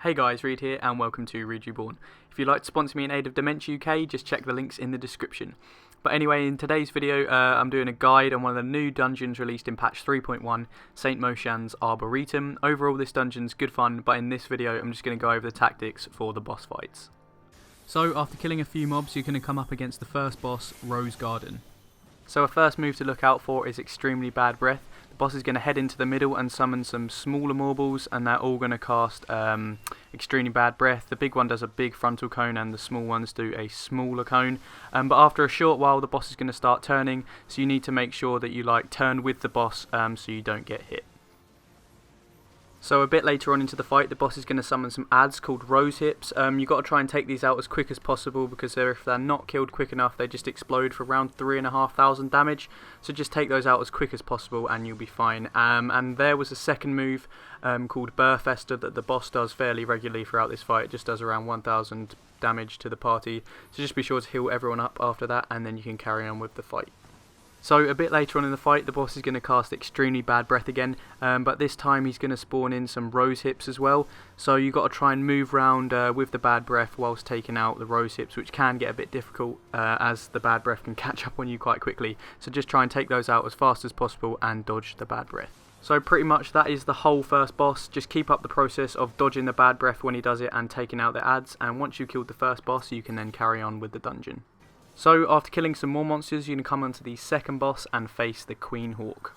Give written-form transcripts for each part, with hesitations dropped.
Hey guys, Reed here and welcome to ReadReborn. If you'd like to sponsor me in aid of Dementia UK, just check the links in the description. But anyway, in today's video, I'm doing a guide on one of the new dungeons released in patch 3.1, St. Mocianne's Arboretum. Overall, this dungeon's good fun, but in this video, I'm just going to go over the tactics for the boss fights. So, after killing a few mobs, you're going to come up against the first boss, Rose Garden. So a first move to look out for is Extremely Bad Breath. The boss is going to head into the middle and summon some smaller marbles, and they're all going to cast Extremely Bad Breath. The big one does a big frontal cone and the small ones do a smaller cone. But after a short while the boss is going to start turning, so you need to make sure that you turn with the boss so you don't get hit. So a bit later on into the fight, the boss is going to summon some adds called Rose Hips. You've got to try and take these out as quick as possible, because if they're not killed quick enough, they just explode for around 3,500 damage. So just take those out as quick as possible and you'll be fine. And there was a second move called Burfester that the boss does fairly regularly throughout this fight. It just does around 1,000 damage to the party. So just be sure to heal everyone up after that, and then you can carry on with the fight. So a bit later on in the fight, the boss is going to cast Extremely Bad Breath again, but this time he's going to spawn in some Rose Hips as well. So you've got to try and move around with the Bad Breath whilst taking out the Rose Hips, which can get a bit difficult as the Bad Breath can catch up on you quite quickly. So just try and take those out as fast as possible and dodge the Bad Breath. So pretty much that is the whole first boss. Just keep up the process of dodging the Bad Breath when he does it and taking out the adds, and once you've killed the first boss, you can then carry on with the dungeon. So after killing some more monsters, you're going to come onto the second boss and face the Queen Hawk.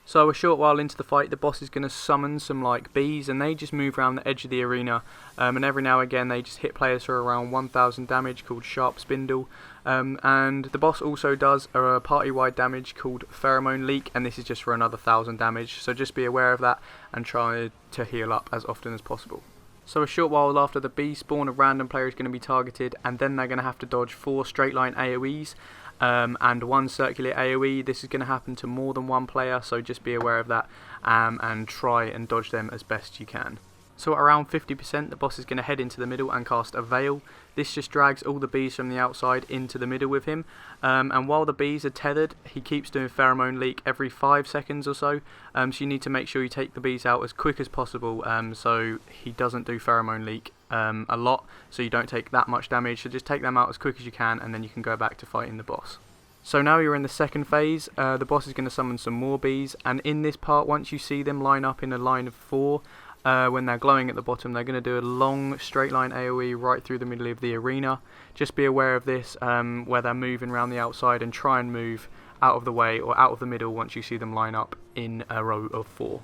So a short while into the fight, the boss is going to summon some bees, and they just move around the edge of the arena, and every now and again they just hit players for around 1,000 damage called Sharp Spindle. And the boss also does a party-wide damage called Pheromone Leak, and this is just for another 1,000 damage, so just be aware of that and try to heal up as often as possible. So a short while after the bee spawn, a random player is going to be targeted, and then they're going to have to dodge 4 straight line AoEs and 1 circular AoE. This is going to happen to more than one player, so just be aware of that and try and dodge them as best you can. So at around 50%, the boss is going to head into the middle and cast a Veil. This just drags all the bees from the outside into the middle with him, and while the bees are tethered, he keeps doing Pheromone Leak every 5 seconds or so, so you need to make sure you take the bees out as quick as possible so he doesn't do Pheromone Leak a lot, so you don't take that much damage. So just take them out as quick as you can, and then you can go back to fighting the boss. So now you're in the second phase. The boss is going to summon some more bees, and in this part, once you see them line up in a line of 4, when they're glowing at the bottom, they're going to do a long straight line AoE right through the middle of the arena. Just be aware of this where they're moving around the outside, and try and move out of the way or out of the middle once you see them line up in a row of 4.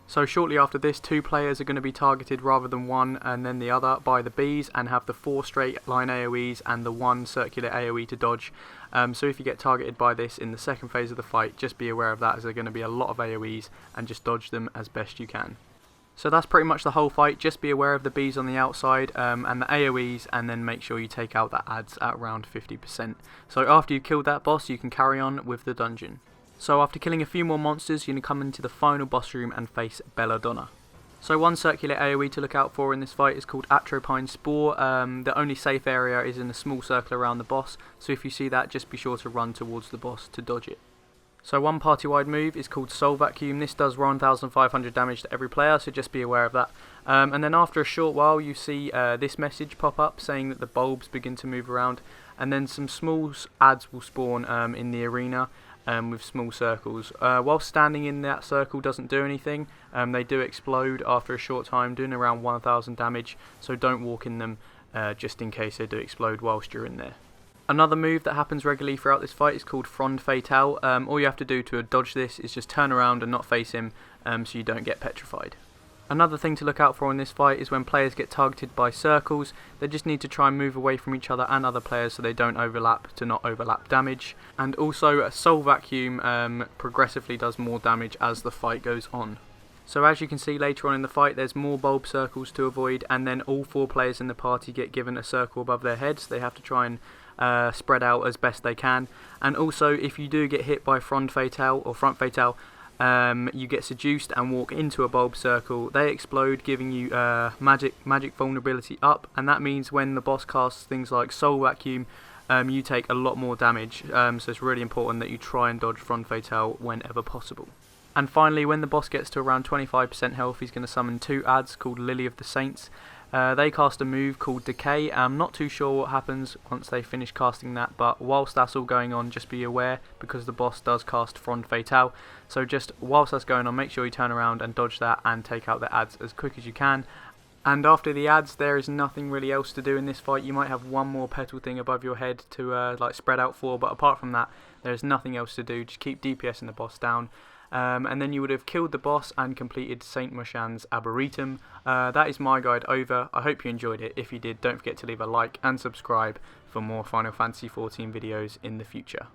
So shortly after this, 2 players are going to be targeted rather than 1 and then the other by the bees, and have the 4 straight line AoEs and the 1 circular AoE to dodge. So if you get targeted by this in the second phase of the fight, just be aware of that, as there are going to be a lot of AoEs, and just dodge them as best you can. So that's pretty much the whole fight. Just be aware of the bees on the outside and the AoEs, and then make sure you take out the adds at around 50%. So after you've killed that boss, you can carry on with the dungeon. So after killing a few more monsters, you're going to come into the final boss room and face Belladonna. So one circular AoE to look out for in this fight is called Atropine Spore. The only safe area is in a small circle around the boss, so if you see that, just be sure to run towards the boss to dodge it. So one party-wide move is called Soul Vacuum. This does 1,500 damage to every player, so just be aware of that. And then after a short while, you see this message pop up saying that the bulbs begin to move around, and then some small adds will spawn in the arena with small circles. While standing in that circle doesn't do anything, they do explode after a short time, doing around 1,000 damage, so don't walk in them just in case they do explode whilst you're in there. Another move that happens regularly throughout this fight is called Frond Fatale. All you have to do to dodge this is just turn around and not face him, so you don't get petrified. Another thing to look out for in this fight is when players get targeted by circles, they just need to try and move away from each other and other players so they don't overlap, to not overlap damage. And also a Soul Vacuum progressively does more damage as the fight goes on. So as you can see later on in the fight, there's more bulb circles to avoid, and then all 4 players in the party get given a circle above their heads. They have to try and spread out as best they can. And also, if you do get hit by Frond Fatale or Front Fatale, you get seduced and walk into a bulb circle. They explode, giving you magic vulnerability up, and that means when the boss casts things like Soul Vacuum, you take a lot more damage. So it's really important that you try and dodge Frond Fatale whenever possible. And finally, when the boss gets to around 25% health, he's going to summon 2 adds called Lily of the Saints. They cast a move called Decay. I'm not too sure what happens once they finish casting that, but whilst that's all going on, just be aware, because the boss does cast Frond Fatale, so just whilst that's going on, make sure you turn around and dodge that and take out the ads as quick as you can. And after the ads, there is nothing really else to do in this fight. You might have one more petal thing above your head to like spread out for, but apart from that, there's nothing else to do. Just keep DPSing the boss down. And then you would have killed the boss and completed Saint Mocianne's Arboretum. That is my guide over. I hope you enjoyed it. If you did, don't forget to leave a like and subscribe for more Final Fantasy XIV videos in the future.